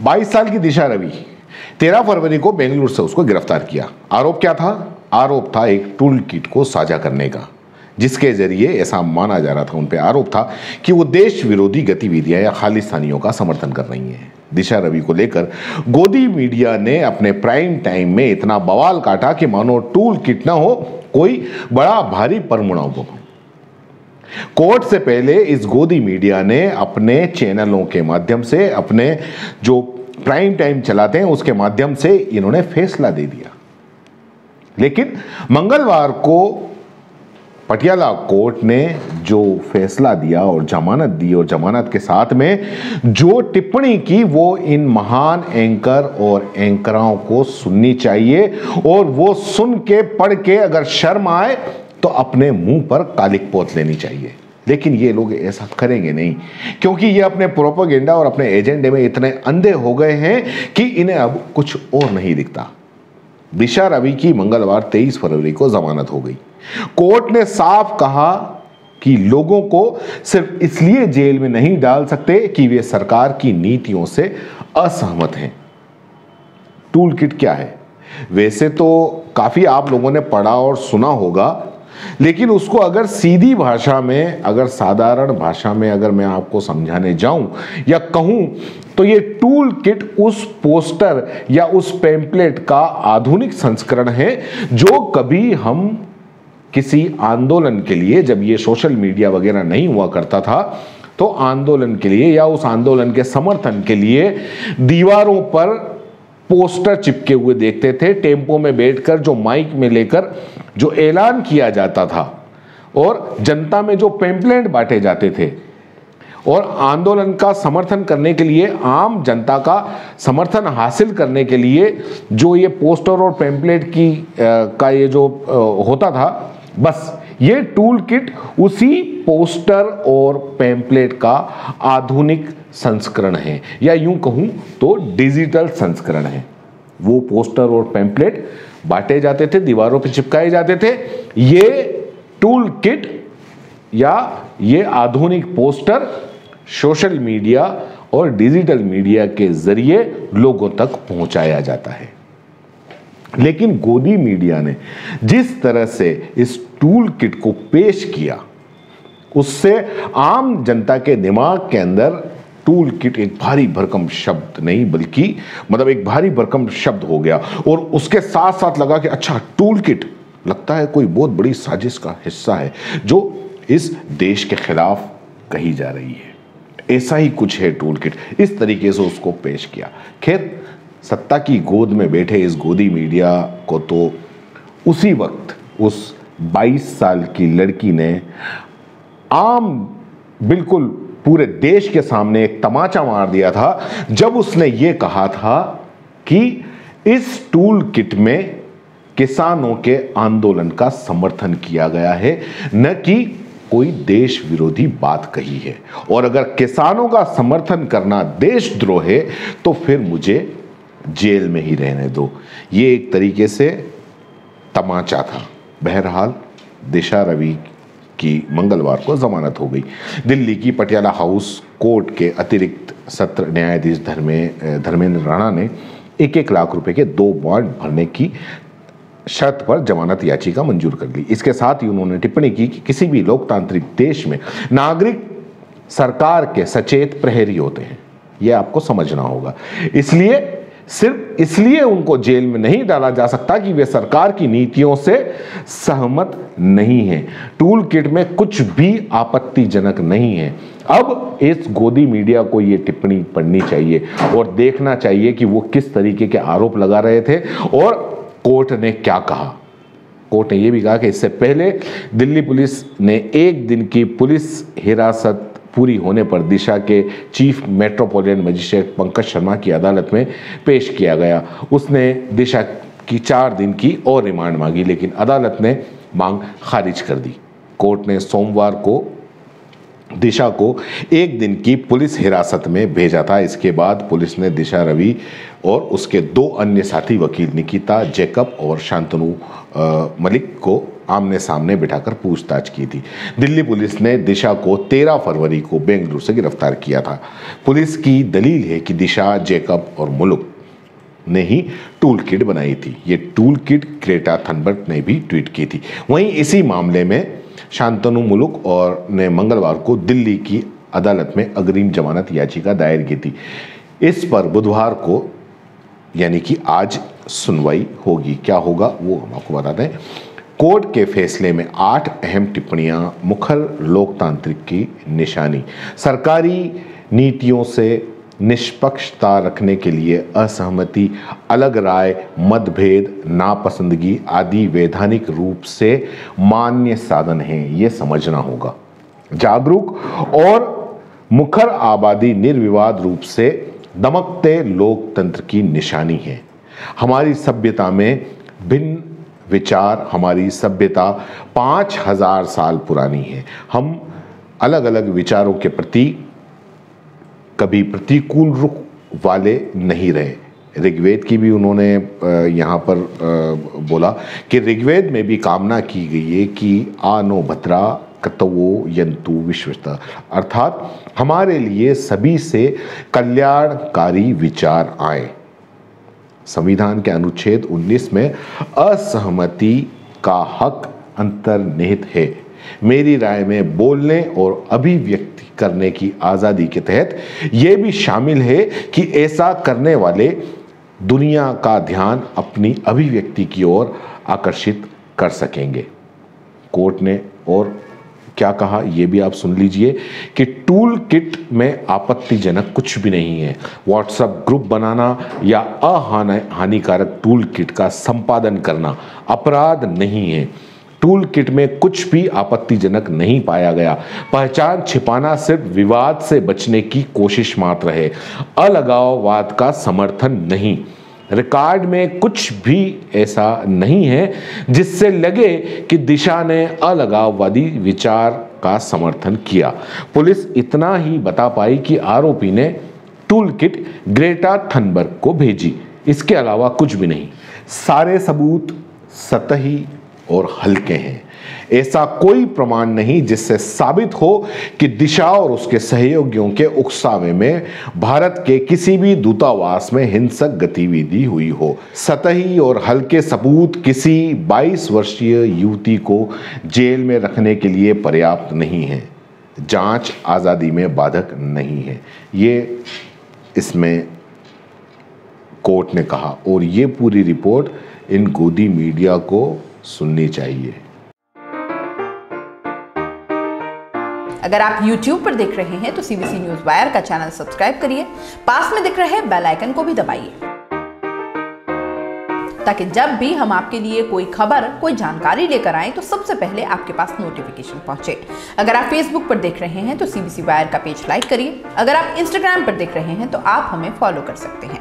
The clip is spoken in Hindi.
22 साल की दिशा रवि 13 फरवरी को बेंगलुरु से उसको गिरफ्तार किया। आरोप क्या था? आरोप था एक टूल किट को साझा करने का, जिसके जरिए ऐसा माना जा रहा था, उन पे आरोप था कि वो देश विरोधी गतिविधियां या खालिस्तानियों का समर्थन कर रही हैं। दिशा रवि को लेकर गोदी मीडिया ने अपने प्राइम टाइम में इतना बवाल काटा कि मानो टूल किट ना हो कोई बड़ा भारी परमाणु बम। कोर्ट से पहले इस गोदी मीडिया ने अपने चैनलों के माध्यम से, अपने जो प्राइम टाइम चलाते हैं उसके माध्यम से इन्होंने फैसला दे दिया। लेकिन मंगलवार को पटियाला कोर्ट ने जो फैसला दिया और जमानत दी, और जमानत के साथ में जो टिप्पणी की वो इन महान एंकर और एंकराओं को सुननी चाहिए, और वो सुन के पढ़ के अगर शर्म आए तो अपने मुंह पर कालिक पोत लेनी चाहिए। लेकिन ये लोग ऐसा करेंगे नहीं, क्योंकि ये अपने प्रोपेगेंडा और अपने एजेंडे में इतने अंधे हो गए हैं कि इन्हें अब कुछ और नहीं दिखता। दिशा रवि की मंगलवार 23 फरवरी को जमानत हो गई। कोर्ट ने साफ कहा कि लोगों को सिर्फ इसलिए जेल में नहीं डाल सकते कि वे सरकार की नीतियों से असहमत हैं। टूल किट क्या है? वैसे तो काफी आप लोगों ने पढ़ा और सुना होगा, लेकिन उसको अगर सीधी भाषा में, अगर साधारण भाषा में अगर मैं आपको समझाने जाऊं या कहूं तो ये टूल किट उस पोस्टर या उस पैम्पलेट का आधुनिक संस्करण है जो कभी हम किसी आंदोलन के लिए, जब ये सोशल मीडिया वगैरह नहीं हुआ करता था, तो आंदोलन के लिए या उस आंदोलन के समर्थन के लिए दीवारों पर पोस्टर चिपके हुए देखते थे। टेम्पो में बैठकर जो माइक में लेकर जो ऐलान किया जाता था और जनता में जो पैम्पलेट बांटे जाते थे, और आंदोलन का समर्थन करने के लिए, आम जनता का समर्थन हासिल करने के लिए जो ये पोस्टर और पैम्पलेट का ये जो होता था, बस ये टूल किट उसी पोस्टर और पैम्पलेट का आधुनिक संस्करण है, या यूं कहूं तो डिजिटल संस्करण है। वो पोस्टर और पैम्पलेट बांटे जाते थे, दीवारों पर चिपकाए जाते थे। ये टूल किट या ये आधुनिक पोस्टर सोशल मीडिया और डिजिटल मीडिया के जरिए लोगों तक पहुंचाया जाता है। लेकिन गोदी मीडिया ने जिस तरह से इस टूल किट को पेश किया, उससे आम जनता के दिमाग के अंदर टूल किट एक भारी भरकम शब्द नहीं, बल्कि मतलब एक भारी भरकम शब्द हो गया। और उसके साथ साथ लगा कि अच्छा, टूल किट लगता है कोई बहुत बड़ी साजिश का हिस्सा है जो इस देश के खिलाफ कही जा रही है। ऐसा ही कुछ है टूल किट, इस तरीके से उसको पेश किया। खैर, सत्ता की गोद में बैठे इस गोदी मीडिया को तो उसी वक्त उस 22 साल की लड़की ने आम बिल्कुल पूरे देश के सामने एक तमाचा मार दिया था जब उसने ये कहा था कि इस टूल किट में किसानों के आंदोलन का समर्थन किया गया है, न कि कोई देश विरोधी बात कही है। और अगर किसानों का समर्थन करना देशद्रोह है तो फिर मुझे जेल में ही रहने दो। ये एक तरीके से तमाचा था। बहरहाल दिशा रवि की मंगलवार को जमानत हो गई। दिल्ली की पटियाला हाउस कोर्ट के अतिरिक्त सत्र न्यायाधीश धर्मेंद्र राणा ने 1-1 लाख रुपए के 2 बॉन्ड भरने की शर्त पर जमानत याचिका मंजूर कर ली। इसके साथ ही उन्होंने टिप्पणी की कि किसी भी लोकतांत्रिक देश में नागरिक सरकार के सचेत प्रहरी होते हैं, यह आपको समझना होगा। इसलिए सिर्फ इसलिए उनको जेल में नहीं डाला जा सकता कि वे सरकार की नीतियों से सहमत नहीं है। टूल किट में कुछ भी आपत्तिजनक नहीं है। अब इस गोदी मीडिया को ये टिप्पणी पढ़नी चाहिए और देखना चाहिए कि वो किस तरीके के आरोप लगा रहे थे और कोर्ट ने क्या कहा। कोर्ट ने यह भी कहा कि इससे पहले दिल्ली पुलिस ने 1 दिन की पुलिस हिरासत पूरी होने पर दिशा के chief metropolitan magistrate Pankaj Sharma की अदालत में पेश किया गया। उसने दिशा की 4 दिन की और रिमांड मांगी, लेकिन अदालत ने मांग खारिज कर दी। कोर्ट ने सोमवार को दिशा को 1 दिन की पुलिस हिरासत में भेजा था। इसके बाद पुलिस ने दिशा रवि और उसके 2 अन्य साथी वकील निकिता जैकब और शांतनु मलिक को आमने सामने बिठाकर पूछताछ की थी। दिल्ली पुलिस ने दिशा को 13 फरवरी को बेंगलुरु से गिरफ्तार किया था। पुलिस की दलील है कि दिशा, जैकब और मुलुक ने ही टूल किट बनाई थी। ये टूल किट ग्रेटा थनबर्ग ने भी ट्वीट की थी। वहीं इसी मामले में शांतनु मुलुक और ने मंगलवार को दिल्ली की अदालत में अग्रिम जमानत याचिका दायर की थी। इस पर बुधवार को यानी कि आज सुनवाई होगी। क्या होगा वो हम आपको बताते हैं। कोर्ट के फैसले में 8 अहम टिप्पणियां मुखर लोकतांत्रिक की निशानी। सरकारी नीतियों से निष्पक्षता रखने के लिए असहमति, अलग राय, मतभेद, नापसंदगी आदि वैधानिक रूप से मान्य साधन हैं, ये समझना होगा। जागरूक और मुखर आबादी निर्विवाद रूप से दमकते लोकतंत्र की निशानी है। हमारी सभ्यता में भिन्न विचार, हमारी सभ्यता 5000 साल पुरानी है। हम अलग अलग विचारों के प्रति कभी प्रतिकूल रुख वाले नहीं रहे। ऋग्वेद की भी उन्होंने यहाँ पर बोला कि ऋग्वेद में भी कामना की गई है कि आनो भद्रा कतवो यंतु विश्वता, अर्थात हमारे लिए सभी से कल्याणकारी विचार आए। संविधान के अनुच्छेद 19 में असहमति का हक अंतर्निहित है। मेरी राय में बोलने और अभिव्यक्ति करने की आज़ादी के तहत यह भी शामिल है कि ऐसा करने वाले दुनिया का ध्यान अपनी अभिव्यक्ति की ओर आकर्षित कर सकेंगे। कोर्ट ने और क्या कहा ये भी आप सुन लीजिए कि टूल किट में आपत्तिजनक कुछ भी नहीं है। व्हाट्सएप ग्रुप बनाना या अहानिकारक टूल किट का संपादन करना अपराध नहीं है। टूल किट में कुछ भी आपत्तिजनक नहीं पाया गया। पहचान छिपाना सिर्फ विवाद से बचने की कोशिश मात्र है, अलगाववाद का समर्थन नहीं। रिकॉर्ड में कुछ भी ऐसा नहीं है जिससे लगे कि दिशा ने अलगाववादी विचार का समर्थन किया। पुलिस इतना ही बता पाई कि आरोपी ने टूल किट ग्रेटा थनबर्ग को भेजी, इसके अलावा कुछ भी नहीं। सारे सबूत सतही और हल्के हैं। ऐसा कोई प्रमाण नहीं जिससे साबित हो कि दिशा और उसके सहयोगियों के उकसावे में भारत के किसी भी दूतावास में हिंसक गतिविधि हुई हो। सतही और हल्के सबूत किसी 22 वर्षीय युवती को जेल में रखने के लिए पर्याप्त नहीं है। जांच आज़ादी में बाधक नहीं है, ये इसमें कोर्ट ने कहा। और ये पूरी रिपोर्ट इन गोदी मीडिया को सुननी चाहिए। अगर आप YouTube पर देख रहे हैं तो CBC न्यूज़ वायर का चैनल सब्सक्राइब करिए, पास में दिख रहे बेल आइकन को भी दबाइए ताकि जब भी हम आपके लिए कोई खबर, कोई जानकारी लेकर आए तो सबसे पहले आपके पास नोटिफिकेशन पहुंचे। अगर आप Facebook पर देख रहे हैं तो CBC वायर का पेज लाइक करिए। अगर आप Instagram पर देख रहे हैं तो आप हमें फॉलो कर सकते हैं।